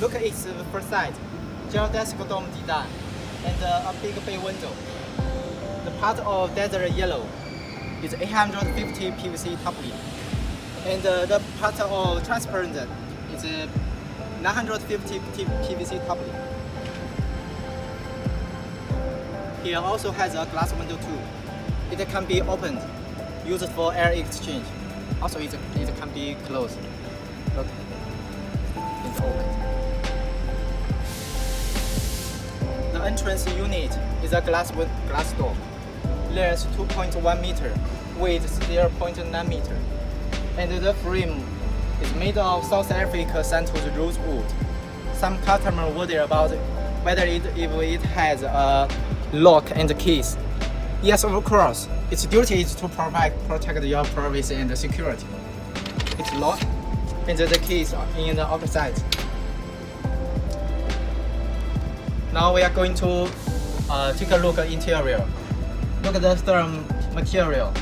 Look at its first side, geodesic dome design, and a big bay window. The part of desert yellow is 850 PVC top lid, and the part of transparent is 950 PVC top lid. Here also has a glass window too. It can be opened, used for air exchange. Also, it can be closed. Look, it's open. The entrance unit is a glass door. Length 2.1 meter, width 0.9 meter, and the frame is made of South Africa Santos rosewood. Some customers wonder about whether if it has a lock and keys. Yes, of course. Its duty is to protect your privacy and security. It's locked, and the keys are in the outside. Now we are going to take a look at interior. Look at the therm material.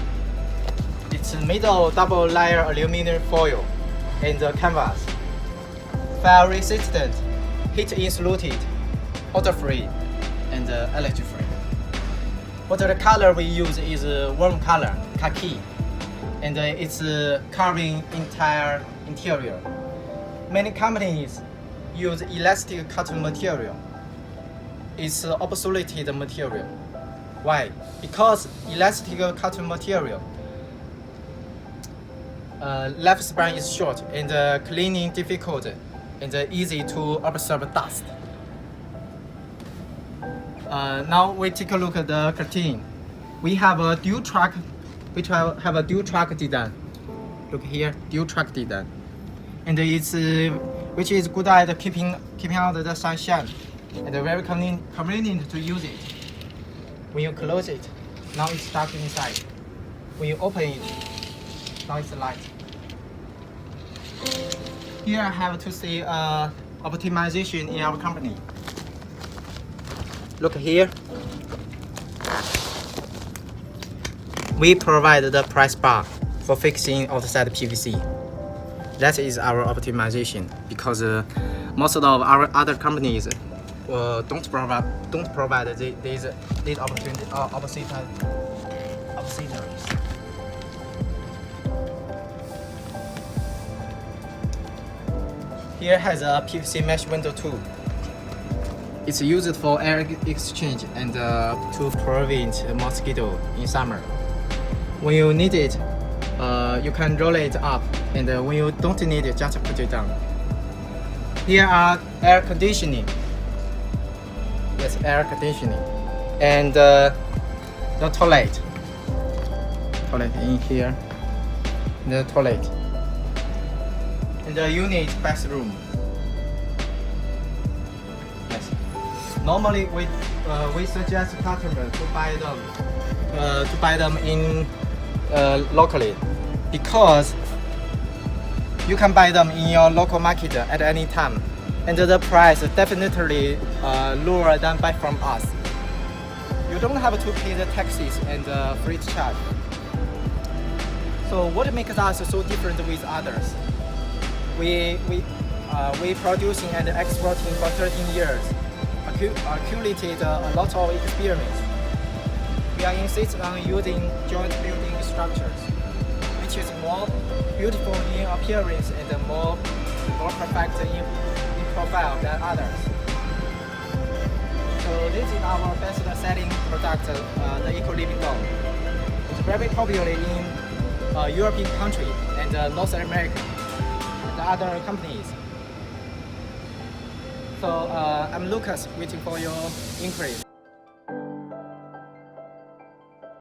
It's made of double layer aluminum foil and canvas. Fire resistant, heat insulated, odor free, and allergy free. But the color we use is warm color, khaki, and it's covering entire interior. Many companies use elastic cotton material. It's obsoleted material. Why? Because elastic cotton material lifespan is short and cleaning difficult and easy to absorb dust. Now we take a look at the curtain. We have a dual track, design. Look here, dual track design, and it's which is good at keeping out the sunshine and very convenient to use it. When you close it, now it's dark inside. When you open it, now it's light. Here I have to see optimization in our company. Look here. We provide the press bar for fixing outside PVC. That is our optimization, because most of our other companies don't provide these opportunities. Here has a PVC mesh window too. It's used for air exchange and to prevent mosquito in summer. When you need it, you can roll it up, and when you don't need it, just put it down. Here are air conditioning. Yes, air conditioning, and the toilet in here, the toilet, and the unit bathroom. Yes, normally we suggest customers to buy them in locally, because you can buy them in your local market at any time, and the price is definitely lower than buy from us. You don't have to pay the taxes and freight charge. So what makes us so different with others? We producing and exporting for 13 years, accumulated a lot of experience. We are insist on using joint building structures, which is more beautiful in appearance and more perfect in profile than others. So this is our best selling product, the Eco Living Dome. It's very popular in European country and North America and other companies. So I'm Lucas, waiting for your inquiry.